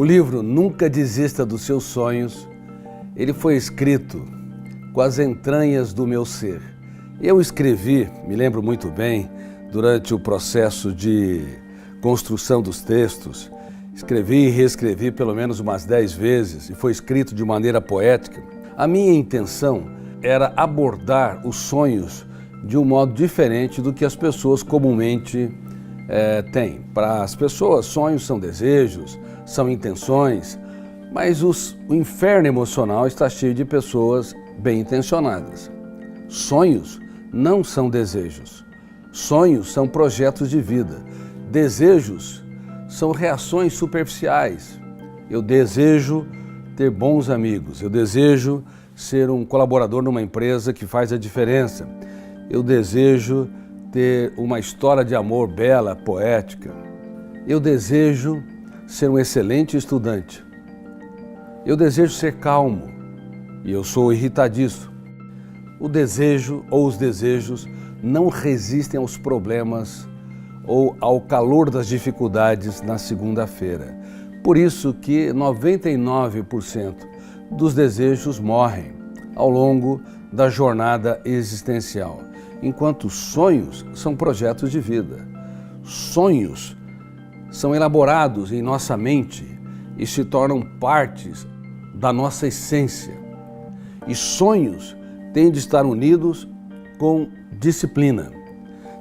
livro Nunca Desista dos Seus Sonhos, ele foi escrito com as entranhas do meu ser. Eu escrevi, me lembro muito bem, durante o processo de construção dos textos, escrevi e reescrevi pelo menos umas 10 vezes e foi escrito de maneira poética. A minha intenção era abordar os sonhos de um modo diferente do que as pessoas comumente têm. Para as pessoas, sonhos são desejos, são intenções, mas o inferno emocional está cheio de pessoas bem intencionadas. Sonhos não são desejos. Sonhos são projetos de vida. Desejos são reações superficiais. Eu desejo ter bons amigos, eu desejo ser um colaborador numa empresa que faz a diferença. Eu desejo ter uma história de amor bela, poética. Eu desejo ser um excelente estudante. Eu desejo ser calmo e eu sou irritadiço. O desejo ou os desejos não resistem aos problemas ou ao calor das dificuldades na segunda-feira. Por isso que 99% dos desejos morrem ao longo da jornada existencial, enquanto sonhos são projetos de vida. Sonhos são elaborados em nossa mente e se tornam partes da nossa essência. E sonhos têm de estar unidos com disciplina.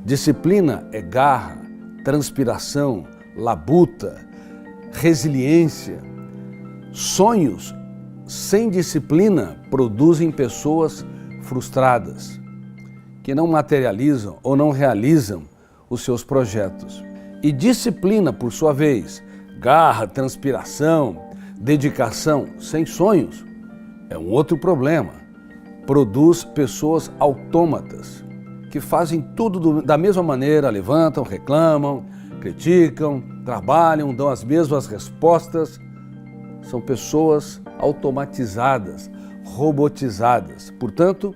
Disciplina é garra, transpiração, labuta, resiliência. Sonhos sem disciplina produzem pessoas frustradas, que não materializam ou não realizam os seus projetos. E disciplina, por sua vez, garra, transpiração, dedicação, sem sonhos, é um outro problema. Produz pessoas autômatas, que fazem tudo da mesma maneira, levantam, reclamam, criticam, trabalham, dão as mesmas respostas. São pessoas automatizadas, robotizadas. Portanto,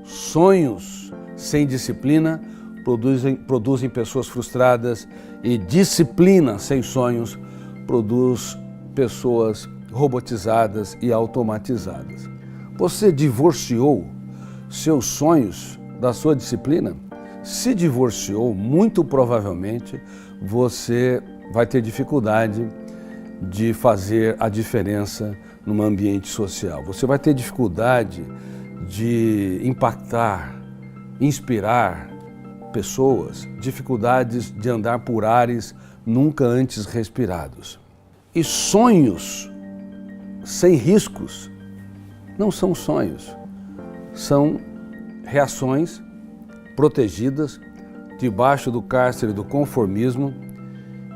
sonhos sem disciplina produzem pessoas frustradas e disciplina sem sonhos produz pessoas robotizadas e automatizadas. Você divorciou seus sonhos da sua disciplina? Se divorciou, muito provavelmente você vai ter dificuldade de fazer a diferença num ambiente social. Você vai ter dificuldade de impactar, inspirar pessoas, dificuldades de andar por ares nunca antes respirados. E sonhos sem riscos não são sonhos, são reações protegidas debaixo do cárcere do conformismo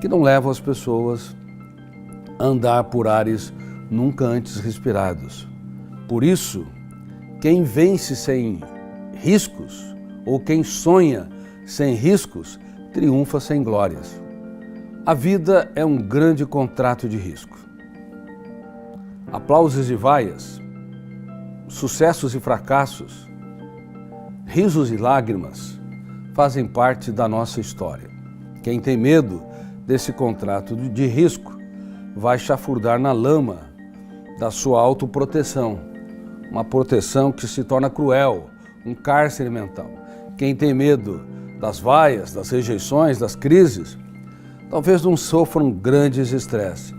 que não levam as pessoas a andar por ares nunca antes respirados. Por isso, quem vence sem riscos ou quem sonha sem riscos triunfa sem glórias. A vida é um grande contrato de risco. Aplausos e vaias, sucessos e fracassos, risos e lágrimas fazem parte da nossa história. Quem tem medo desse contrato de risco vai chafurdar na lama da sua autoproteção, uma proteção que se torna cruel, um cárcere mental. Quem tem medo das vaias, das rejeições, das crises, talvez não sofram grandes estresses,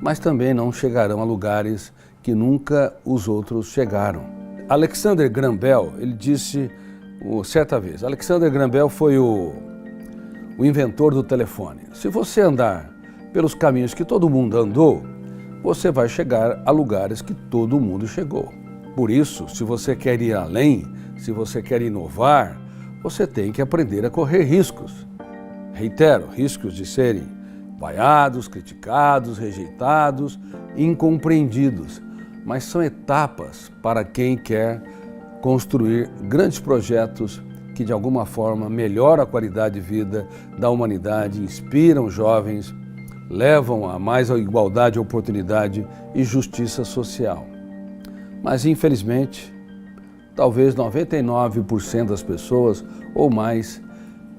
mas também não chegarão a lugares que nunca os outros chegaram. Alexander Graham Bell, ele disse certa vez, Alexander Graham Bell foi o inventor do telefone. Se você andar pelos caminhos que todo mundo andou, você vai chegar a lugares que todo mundo chegou. Por isso, se você quer ir além, se você quer inovar, você tem que aprender a correr riscos. Reitero, riscos de serem vaiados, criticados, rejeitados, incompreendidos. Mas são etapas para quem quer construir grandes projetos que de alguma forma melhoram a qualidade de vida da humanidade, inspiram jovens, levam a mais a igualdade, oportunidade e justiça social. Mas infelizmente, talvez 99% das pessoas ou mais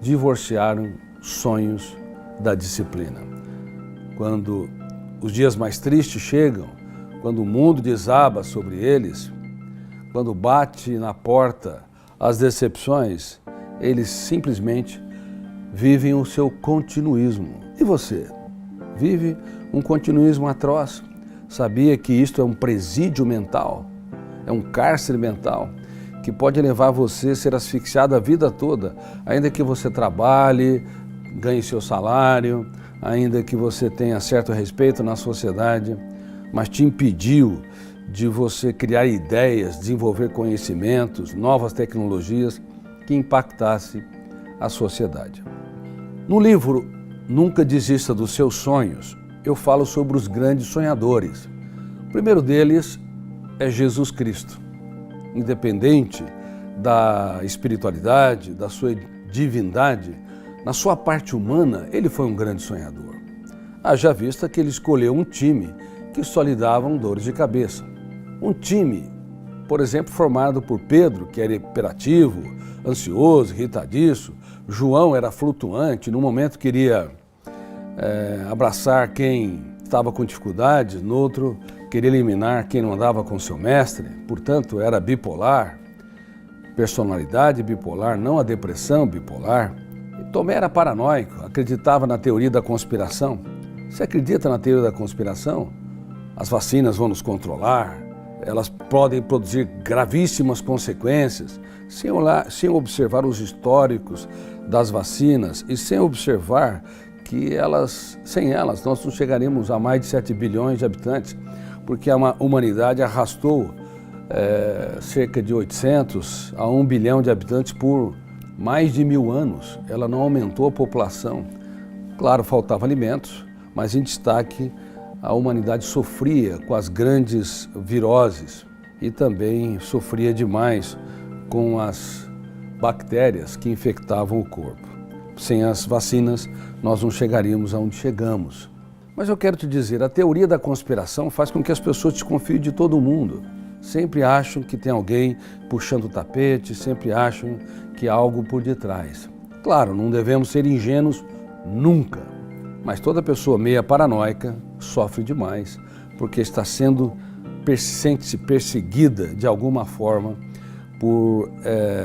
divorciaram sonhos da disciplina. Quando os dias mais tristes chegam, quando o mundo desaba sobre eles, quando bate na porta as decepções, eles simplesmente vivem o seu continuismo. E você? Vive um continuismo atroz? Sabia que isto é um presídio mental? É um cárcere mental que pode levar você a ser asfixiado a vida toda, ainda que você trabalhe, ganhe seu salário, ainda que você tenha certo respeito na sociedade, mas te impediu de você criar ideias, desenvolver conhecimentos, novas tecnologias que impactasse a sociedade. No livro Nunca Desista dos Seus Sonhos, eu falo sobre os grandes sonhadores. O primeiro deles é Jesus Cristo. Independente da espiritualidade, da sua divindade, na sua parte humana, ele foi um grande sonhador. Haja vista que ele escolheu um time que só lhe davam dores de cabeça. Um time, por exemplo, formado por Pedro, que era hiperativo, ansioso, irritadiço. João era flutuante, no momento queria abraçar quem estava com dificuldades, no outro queria eliminar quem não andava com seu mestre, portanto era bipolar, personalidade bipolar, não a depressão bipolar. E Tomé era paranoico, acreditava na teoria da conspiração. Você acredita na teoria da conspiração? As vacinas vão nos controlar, elas podem produzir gravíssimas consequências, sem observar os históricos das vacinas e sem observar que sem elas nós não chegaremos a mais de 7 bilhões de habitantes, porque a humanidade arrastou cerca de 800 a 1 bilhão de habitantes por mais de 1000 anos. Ela não aumentou a população. Claro, faltava alimentos, mas em destaque a humanidade sofria com as grandes viroses e também sofria demais com as bactérias que infectavam o corpo. Sem as vacinas, nós não chegaríamos aonde chegamos. Mas eu quero te dizer, a teoria da conspiração faz com que as pessoas desconfiem de todo mundo. Sempre acham que tem alguém puxando o tapete, sempre acham que há algo por detrás. Claro, não devemos ser ingênuos nunca, mas toda pessoa meia paranoica sofre demais, porque está sente-se perseguida de alguma forma por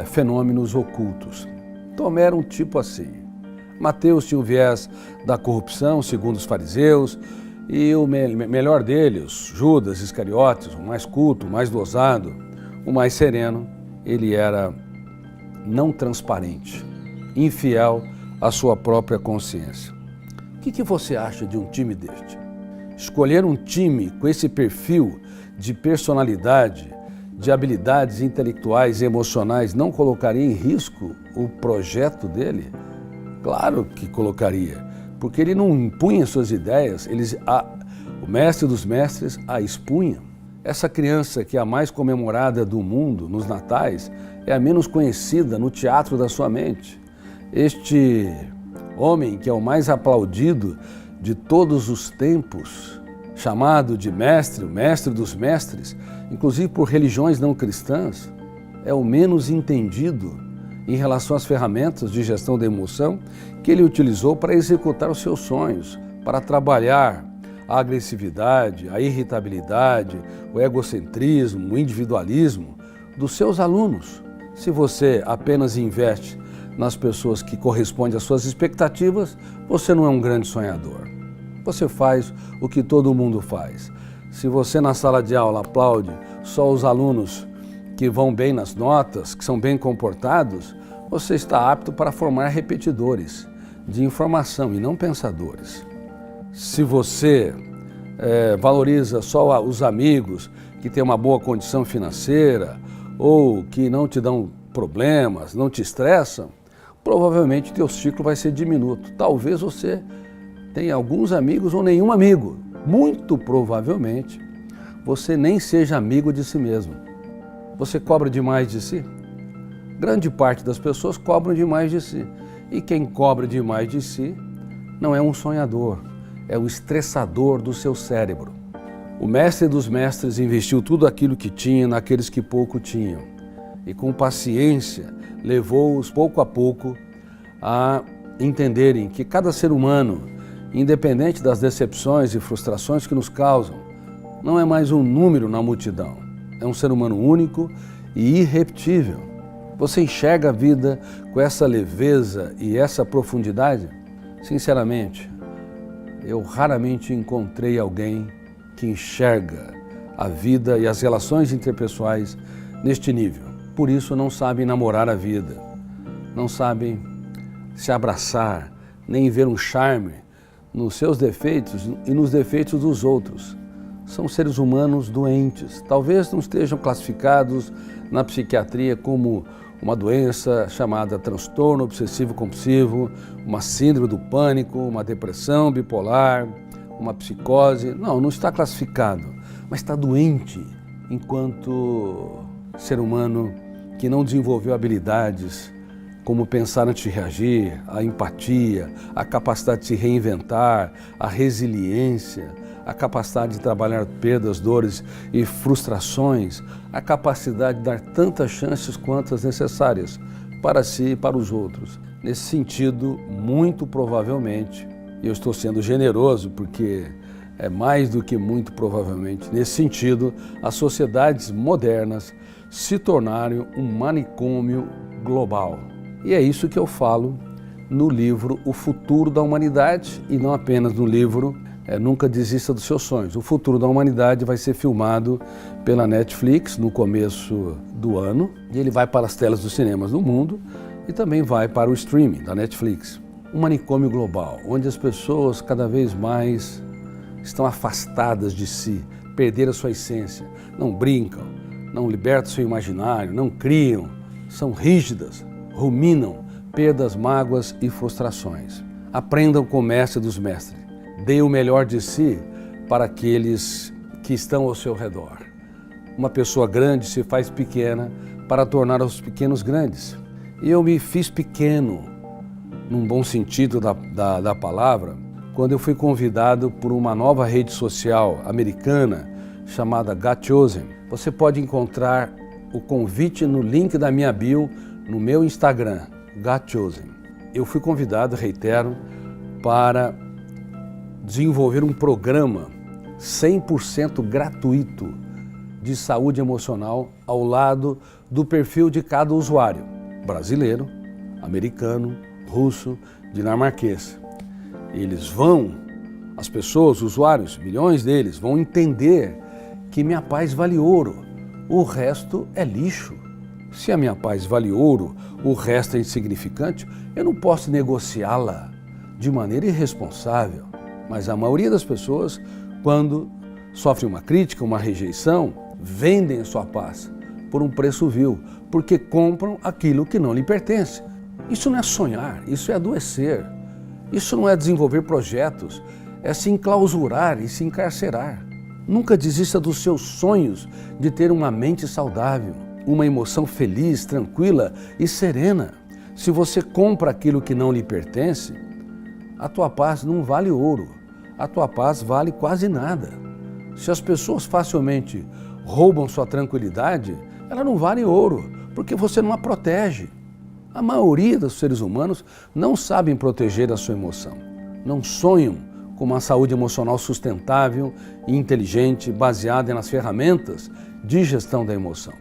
fenômenos ocultos. Tomé era um tipo assim. Mateus tinha o viés da corrupção, segundo os fariseus, e o melhor deles, Judas Iscariotes, o mais culto, o mais dosado, o mais sereno, ele era não transparente, infiel à sua própria consciência. O que você acha de um time deste? Escolher um time com esse perfil de personalidade, de habilidades intelectuais e emocionais não colocaria em risco o projeto dele? Claro que colocaria, porque ele não impunha suas ideias, o mestre dos mestres a expunha. Essa criança que é a mais comemorada do mundo nos natais é a menos conhecida no teatro da sua mente. Este homem que é o mais aplaudido de todos os tempos, chamado de mestre, o mestre dos mestres, inclusive por religiões não cristãs, é o menos entendido em relação às ferramentas de gestão da emoção que ele utilizou para executar os seus sonhos, para trabalhar a agressividade, a irritabilidade, o egocentrismo, o individualismo dos seus alunos. Se você apenas investe nas pessoas que correspondem às suas expectativas, você não é um grande sonhador. Você faz o que todo mundo faz. Se você na sala de aula aplaude só os alunos que vão bem nas notas, que são bem comportados, você está apto para formar repetidores de informação e não pensadores. Se você valoriza só os amigos que têm uma boa condição financeira ou que não te dão problemas, não te estressam, provavelmente teu ciclo vai ser diminuto. Talvez você tenha alguns amigos ou nenhum amigo. Muito provavelmente você nem seja amigo de si mesmo. Você cobra demais de si? Grande parte das pessoas cobram demais de si. E quem cobra demais de si não é um sonhador, é o estressador do seu cérebro. O mestre dos mestres investiu tudo aquilo que tinha naqueles que pouco tinham. E com paciência levou-os pouco a pouco a entenderem que cada ser humano independente das decepções e frustrações que nos causam, não é mais um número na multidão. É um ser humano único e irrepetível. Você enxerga a vida com essa leveza e essa profundidade? Sinceramente, eu raramente encontrei alguém que enxerga a vida e as relações interpessoais neste nível. Por isso não sabem namorar a vida, não sabem se abraçar, nem ver um charme nos seus defeitos e nos defeitos dos outros. São seres humanos doentes, talvez não estejam classificados na psiquiatria como uma doença chamada transtorno obsessivo-compulsivo, uma síndrome do pânico, uma depressão bipolar, uma psicose. Não está classificado, mas está doente enquanto ser humano que não desenvolveu habilidades como pensar antes de reagir, a empatia, a capacidade de se reinventar, a resiliência, a capacidade de trabalhar perdas, dores e frustrações, a capacidade de dar tantas chances quantas necessárias para si e para os outros. Nesse sentido, muito provavelmente, e eu estou sendo generoso porque é mais do que muito provavelmente, nesse sentido, as sociedades modernas se tornaram um manicômio global. E é isso que eu falo no livro O Futuro da Humanidade, e não apenas no livro Nunca Desista dos Seus Sonhos. O Futuro da Humanidade vai ser filmado pela Netflix no começo do ano, e ele vai para as telas dos cinemas do mundo e também vai para o streaming da Netflix. Um manicômio global, onde as pessoas cada vez mais estão afastadas de si, perderam a sua essência, não brincam, não libertam seu imaginário, não criam, são rígidas, ruminam perdas, mágoas e frustrações. Aprendam com o mestre dos mestres. Dê o melhor de si para aqueles que estão ao seu redor. Uma pessoa grande se faz pequena para tornar os pequenos grandes. E eu me fiz pequeno, num bom sentido da palavra, quando eu fui convidado por uma nova rede social americana chamada Got Chosen. Você pode encontrar o convite no link da minha bio no meu Instagram, Got Chosen. Eu fui convidado, reitero, para desenvolver um programa 100% gratuito de saúde emocional ao lado do perfil de cada usuário, brasileiro, americano, russo, dinamarquês. As pessoas, usuários, milhões deles, vão entender que minha paz vale ouro, o resto é lixo. Se a minha paz vale ouro, o resto é insignificante, eu não posso negociá-la de maneira irresponsável. Mas a maioria das pessoas, quando sofrem uma crítica, uma rejeição, vendem a sua paz por um preço vil, porque compram aquilo que não lhe pertence. Isso não é sonhar, isso é adoecer. Isso não é desenvolver projetos, é se enclausurar e se encarcerar. Nunca desista dos seus sonhos de ter uma mente saudável, uma emoção feliz, tranquila e serena. Se você compra aquilo que não lhe pertence, a tua paz não vale ouro, a tua paz vale quase nada. Se as pessoas facilmente roubam sua tranquilidade, ela não vale ouro, porque você não a protege. A maioria dos seres humanos não sabem proteger a sua emoção, não sonham com uma saúde emocional sustentável e inteligente, baseada nas ferramentas de gestão da emoção.